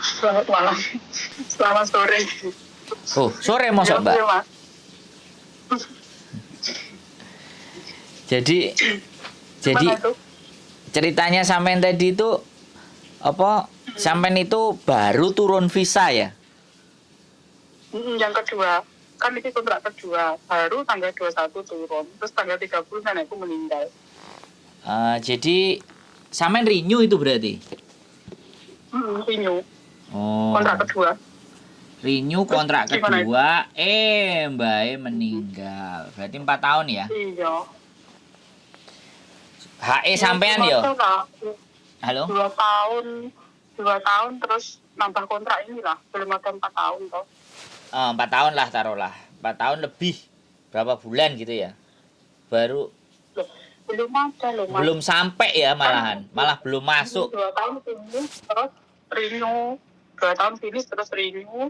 Selamat malam. Selamat sore. Oh, sore mosok, Ya, Mbak. ya, Mas. Jadi jadi Gimana itu? ceritanya sampean tadi itu apa? Sampean itu baru turun visa ya? Yang kedua, kan ini kontrak kedua. Baru tanggal 21 turun. Terus tanggal 30 nenekku meninggal. Jadi sampean renew itu berarti. Renew. Oh, Kontrak kedua. renew Terus kontrak gimana itu? kedua, Mbak meninggal. Berarti 4 tahun ya? Iya. HE Ya, sampean belum yo. ada lah. Halo? 2 tahun. 2 tahun terus nambah kontrak ini lah. Belum ada 4 tahun toh. 4 tahun lah taruhlah. 4 tahun lebih. Berapa bulan gitu ya? Baru Loh, belum ada loh, Mas. belum sampai ya malahan. Malah belum masuk. 2 tahun finish terus renew. 2 tahun finish terus renew.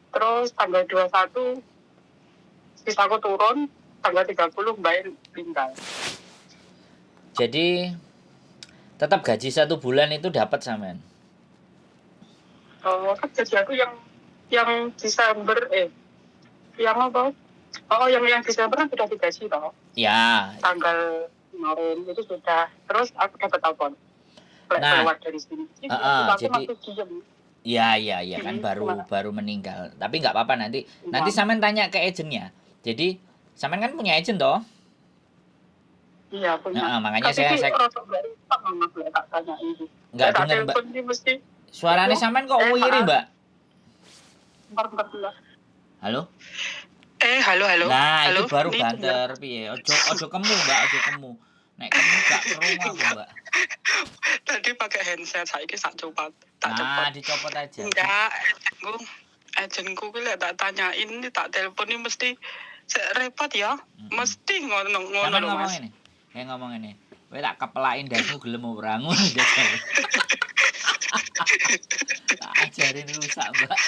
Terus tanggal 21 sisaku turun, tanggal 30 Mbak meninggal. Jadi tetap gaji 1 bulan itu dapat sampean. Oh, kan gaji aku yang Desember yang apa? Oh, yang Desember kan sudah digaji toh. Ya. Tanggal kemarin itu sudah. Terus aku dapat telepon. Nah, Keluar dari sini. jadi masih diem. ya kan baru meninggal. Tapi nggak apa-apa nanti sampean tanya ke agennya. Jadi sampean kan punya agent toh? Iya, punya. Makanya Tapi saya rasa dari tak Mas tak tanya ini. nggak dengar, Mbak. Ini mesti Suaranya sampean kok wiri, Mbak? Bentar. Halo? Halo. Nah, Halo? itu baru Ini banter piye? Ojo kemu, Mbak, ojo kemu. Nek kemu gak kerungu aku, Mbak. Tadi pakai handset, saiki sak copot. Nah, dicopot aja. Enggak, agenku ki lek tak tanyain ini tak telepon ini mesti repot ya. Mesti ngono Sampean lho, ngomong Mas. ini. Ngomong ini. Kowe tak kepelain dasmu gelem ora ngono jajal. Ajarin rusak, Mbak.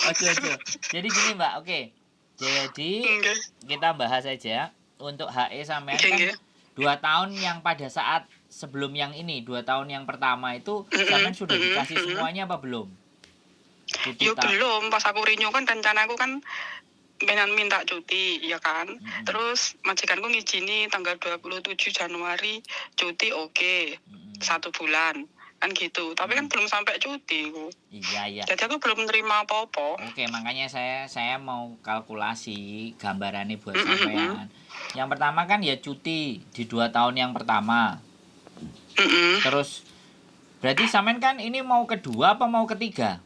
Ojo. Jadi gini, Mbak. Oke. Jadi kita bahas aja untuk HE sampean kan 2 tahun yang pada saat sebelum yang ini, 2 tahun yang pertama itu sampean sudah dikasih semuanya apa belum? Yo belum, pas aku renew kan rencanaku kan pengen minta cuti, ya kan. Terus majikanku ngizini tanggal 27 Januari cuti oke. 1 bulan. Kan gitu. Tapi kan belum sampai cuti ku. Iya. Jadi aku belum nerima apa-apa. Oke, makanya saya mau kalkulasi gambarannya buat sampean. Yang pertama kan ya cuti di 2 tahun yang pertama. Terus berarti sampean kan ini mau kedua apa mau ketiga?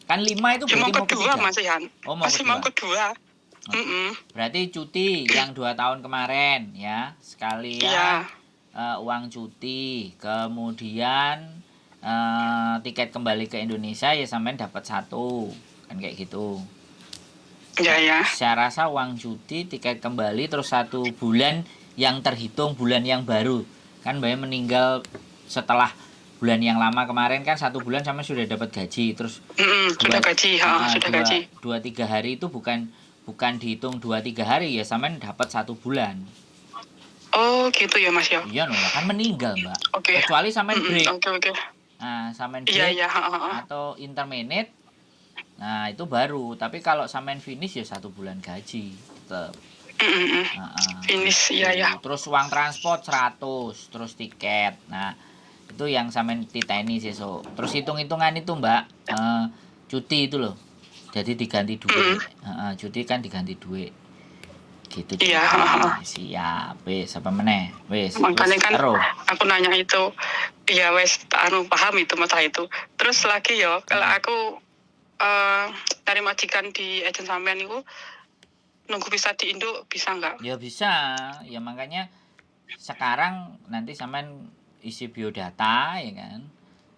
Kan 5 itu berarti mau kedua, ketiga. Mas Ihan. Oh, masih mau kedua. Berarti cuti yang 2 tahun kemarin ya. Sekalian uang cuti, kemudian tiket kembali ke Indonesia ya sampean dapat 1. Kan kayak gitu. Ya. Saya rasa uang cuti, tiket kembali, terus 1 bulan yang terhitung bulan yang baru. Kan Mbak meninggal setelah bulan yang lama kemarin kan 1 bulan sama sudah dapat gaji. Terus sudah gaji, sudah gaji. 2-3 hari itu bukan dihitung 2-3 hari ya sampean dapat 1 bulan. Oh gitu ya Mas ya. Iya kan meninggal, Mbak. Okay. Kecuali sampean break. Oke. Nah, sampean break atau intermittent. Nah, itu baru. Tapi kalau sampean finish ya 1 bulan gaji tetap. Finish ya. Terus uang transport 100, terus tiket. Nah, itu yang sampean titeni sesuk. Terus hitung-hitungan itu, Mbak. Cuti itu loh. Jadi diganti duit. Cuti kan diganti duit. Gitu. Iya. Siap. Wis apa meneh? Wis. Makanya kan aku nanya itu. Ya wes paham itu masalah itu. Terus lagi yo, kalau aku dari majikan di agen sampean itu nunggu bisa di Indo bisa nggak? Ya bisa. Ya makanya sekarang nanti sampean isi biodata ya kan.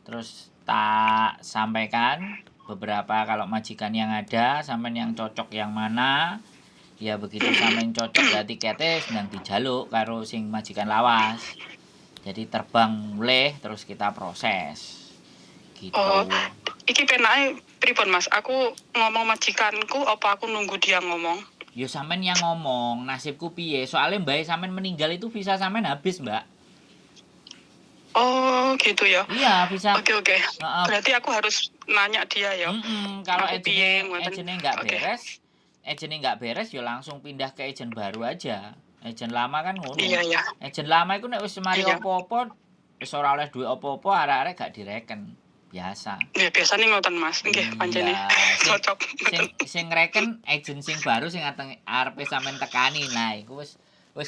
Terus tak sampaikan beberapa kalau majikan yang ada, sampean yang cocok yang mana. Ya begitu sampean cocok ya tiketnya sedang dijaluk karo sing majikan lawas. Jadi terbang mulai terus kita proses. Gitu. Oh, iki penake pripun Mas? Aku ngomong majikanku apa aku nunggu dia ngomong? Ya sampean yang ngomong, nasibku piye? Soalnya Mbak sampean meninggal itu visa sampean habis, Mbak. Oh, gitu ya. Iya, bisa. Oke. Heeh. Berarti aku harus nanya dia ya. Kalau Aku piye ngoten. agentnya nggak Oke. beres, ya langsung pindah ke agent baru aja. Agent lama kan ngono. Iya. Agent lama iku nek wis mari Iya. apa-apa wis ora oleh duit apa-apa, arek-arek gak direken. Biasa. Ya biasanya ngoten Mas. Nggih, pancene. Iya, Cocok. sing ngreken agent sing baru sing arepe sampean tekani. Nah, iku wis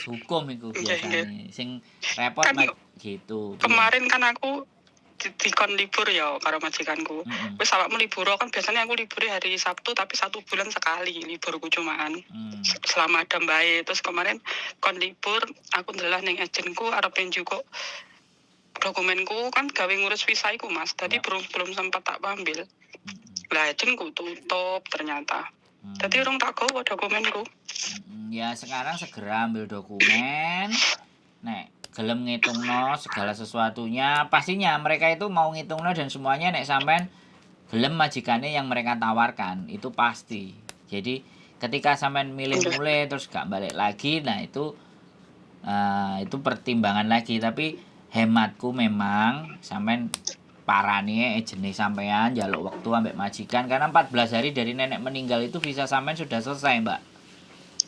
hukum iku biasane. Sing repot Kan gitu. kemarin kan aku dikon libur ya karo majikanku. Wis awakmu libur kan biasanya aku libur hari Sabtu tapi 1 bulan sekali liburku cumaan. Selama ada Mbak. Terus kemarin kon libur aku ndelah ning agentku arep njuk dokumenku kan gawe ngurus visa iku Mas. Tadi belum sempat tak ambil. Lah agentku tutup ternyata. Jadi orang tak gawa dokumenku. Ya sekarang segera ambil dokumen. Nek gelem ngitungno segala sesuatunya, pastinya mereka itu mau ngitungno dan semuanya nek sampean gelem majikannya yang mereka tawarkan, itu pasti. Jadi ketika sampean milih-mulih terus gak balik lagi, nah itu pertimbangan lagi. Tapi hematku memang sampean parane ejene sampean njaluk waktu ambek majikan karena 14 hari dari nenek meninggal itu visa sampean sudah selesai, Mbak.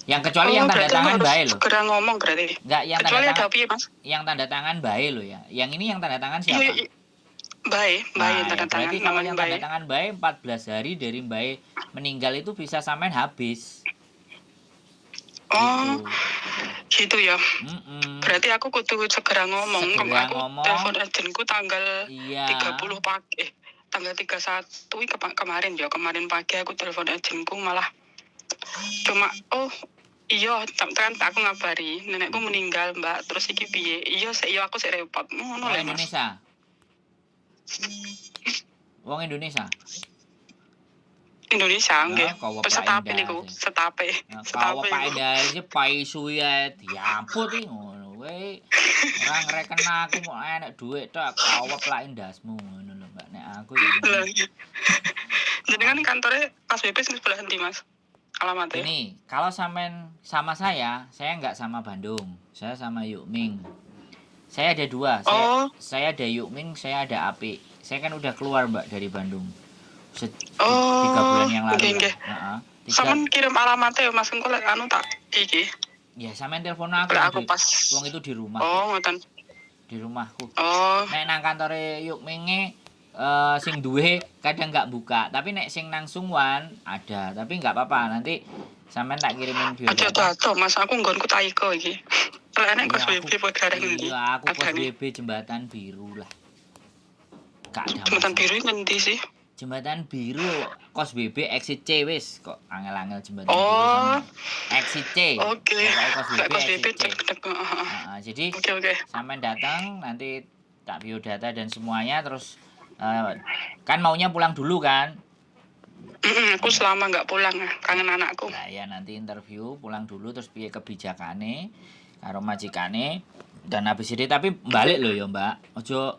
Yang kecuali yang tanda tangan bae loh. Segera ngomong berarti. Enggak, yang kecuali tanda ada piye, Mas? Yang tanda tangan bae loh ya. Yang ini yang tanda tangan siapa? Bae Nah, tanda tangan. berarti kalau yang tanda tangan bae 14 hari dari bae meninggal itu bisa sampean habis. Oh. Gitu ya. Berarti aku kudu segera ngomong. Aku telepon agentku tanggal 30 pagi. Tanggal 31 kemarin ya. Kemarin pagi aku telepon agentku malah cuma iya, kan aku ngabari nenekku meninggal Mbak, terus iki piye? Iya aku sik repot. Ngono lho Mas. Wong Indonesia. Nggih. Setape niku, setape. Setape. Pak Indah iki paisu ya diamput iki ngono. Kowe ora ngreken aku kok enek dhuwit tok kawep lak indasmu ngono lho Mbak. Nek aku ya. Jadi kan kantornya PSBB sing sebelah endi Mas? Alamatnya. Ini, kalau sampean sama saya nggak sama Bandung. Saya sama Yukming. Saya ada 2. Saya ada Yukming, saya ada Api. Saya kan udah keluar Mbak dari Bandung. 3 bulan yang lalu. Sampeyan kirim alamatnya Mas engko lek anu tak iki. Ya, sampean telepon aku. Wong itu di rumah. Oh, ngoten. Di rumahku. Nek nang kantore Yukminge sing duwe kadang nggak buka, tapi nek sing nang Sungwan ada, tapi nggak apa-apa, nanti sampean tak kirimin biodata. Aja Mas, aku nggonku Taiko iki. Lek nek PSBB kok gareng iki. Iya, aku PSBB Jembatan Biru lah. Gak ada. Jembatan Biru ngendi sih? Jembatan Biru kos BB exit C wis kok angel-angel Jembatan Biru. Exit C. Oke. Kos BB exit C. Jadi Oke. sampean datang nanti tak biodata dan semuanya terus kan maunya pulang dulu kan? Aku selama nggak pulang, kangen anakku. Nah ya nanti interview pulang dulu terus piye kebijakane karo majikane dan habis itu tapi balik loh ya Mbak. Ojo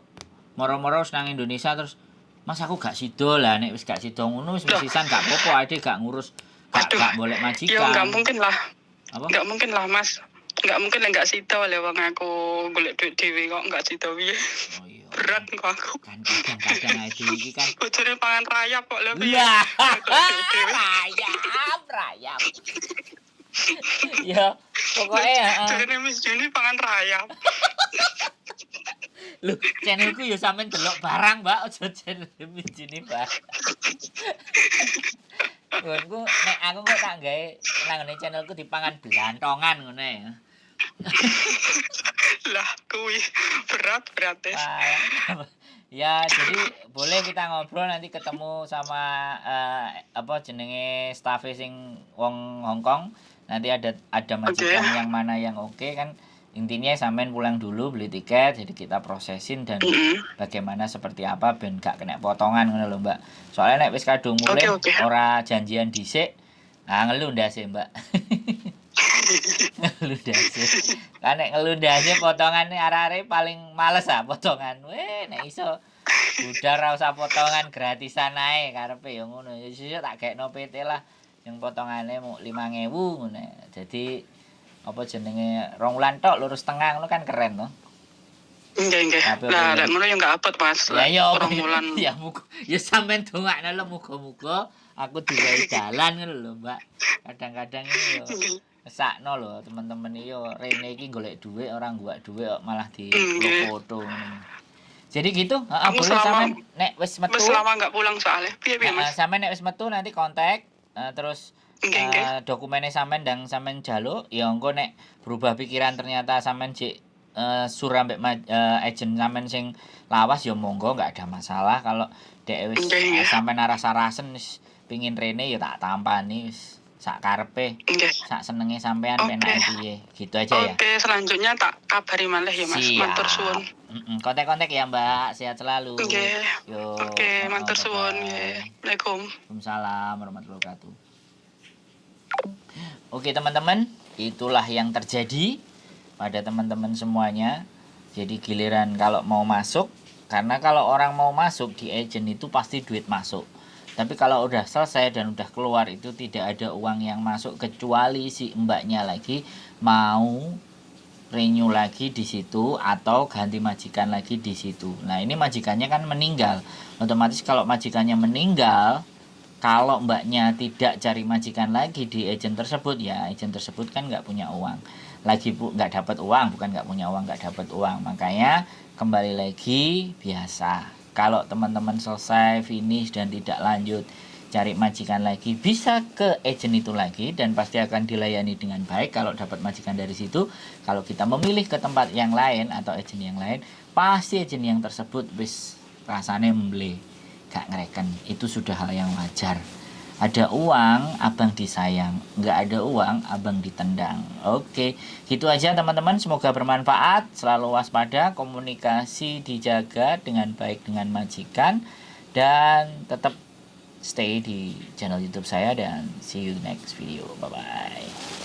moro-moro nang Indonesia terus Mas aku gak sido lah nek wis gak sido ngono wis sisan gak apa-apa ade gak ngurus gak boleh majikan. Ya enggak mungkin lah. Apa? Enggak mungkin lah Mas. Enggak mungkin lah enggak sido le wong aku golek duit dhewe kok enggak sido piye. Oh iya. Berat kok aku. Kan kadang-kadang ade iki kan bojone pangan rayap kok lho piye. Iya. Rayap. Ya, pokoknya Jane Miss Juni pangan rayap. Lho, channelku ya sampean delok barang, Mbak, aja channel Miss Juni, Mbak. Nggonku nek aku kok tak gawe nang ngene channelku dipangan belantongan ngono ya. Lah, kuwi berat. Ya, jadi boleh kita ngobrol nanti ketemu sama jenenge staff sing wong Hong Kong. Nanti ada majikan yang mana yang oke kan. Intinya sampean pulang dulu beli tiket jadi kita prosesin dan bagaimana seperti apa ben gak kena potongan ngono lho Mbak. Soalnya nek wis kadung mulai ora janjian dhisik, ngelu ndase Mbak. Ngelu ndase. Kan nek ngelu ndase potongane arek-arek paling males potongan. Nek iso udah ra usah potongan gratisan ae karepe ya ngono. Ya sesuk tak gekno PT lah yang potongane mau 5.000 ngono. Jadi apa jenenge 2 wulan tok lurus tengah ngono kan keren to. Nggih. Tapi Lah oke. lek ngono ya enggak abot Mas. Ya Lek ya apa orang bulan. ya muga ya sampean dongakno lho muga-muga aku diwehi dalan ngono lho, Mbak. Kadang-kadang iki yo Nggih. sakno lho teman-teman iki yo rene iki golek dhuwit ora golek dhuwit kok malah di-upload Nggih. foto ngono. Jadi gitu, heeh, Aku boleh selama sampean nek wis metu, selama enggak pulang soalnya. Piye Mas? sampean nek wis metu nanti kontak, terus Nggih. dokumennya sampean ndang sampean njaluk, ya engko nek berubah pikiran ternyata sampean jek sur ambek agen sampean sing lawas ya monggo nggak ada masalah kalau dek wis Nggih. sampean arah-arasen wis pengin rene ya tak tampani wis sak karepe, Nggih. sak senenge sampean Oke. penake piye. Gitu aja ya. Oke, selanjutnya tak kabari malih ya Mas. Matur suwun. Siap. Kontak-kontak ya Mbak, sehat selalu. Nggih. Yo. Oke, matur suwun. bye-bye. Nggih. Assalamualaikum. Waalaikumsalam warahmatullahi wabarakatuh. Oke teman-teman, itulah yang terjadi pada teman-teman semuanya. Jadi giliran kalau mau masuk, karena kalau orang mau masuk di agent itu pasti duit masuk. Tapi kalau udah selesai dan udah keluar itu tidak ada uang yang masuk kecuali si mbaknya lagi mau renew lagi di situ atau ganti majikan lagi di situ. Nah ini majikannya kan meninggal. Otomatis kalau majikannya meninggal, kalau mbaknya tidak cari majikan lagi di agent tersebut, ya agent tersebut kan nggak punya uang lagi, nggak dapat uang, bukan nggak punya uang, nggak dapat uang. Makanya kembali lagi biasa, kalau teman-teman selesai finish dan tidak lanjut cari majikan lagi, bisa ke agent itu lagi dan pasti akan dilayani dengan baik kalau dapat majikan dari situ. Kalau kita memilih ke tempat yang lain atau agent yang lain, pasti agent yang tersebut wis rasanya membeli gak ngereken, itu sudah hal yang wajar. Ada uang abang disayang, nggak ada uang abang ditendang. Oke, gitu aja teman-teman, semoga bermanfaat. Selalu waspada, komunikasi dijaga dengan baik dengan majikan, dan tetap stay di channel YouTube saya, dan see you next video. Bye bye.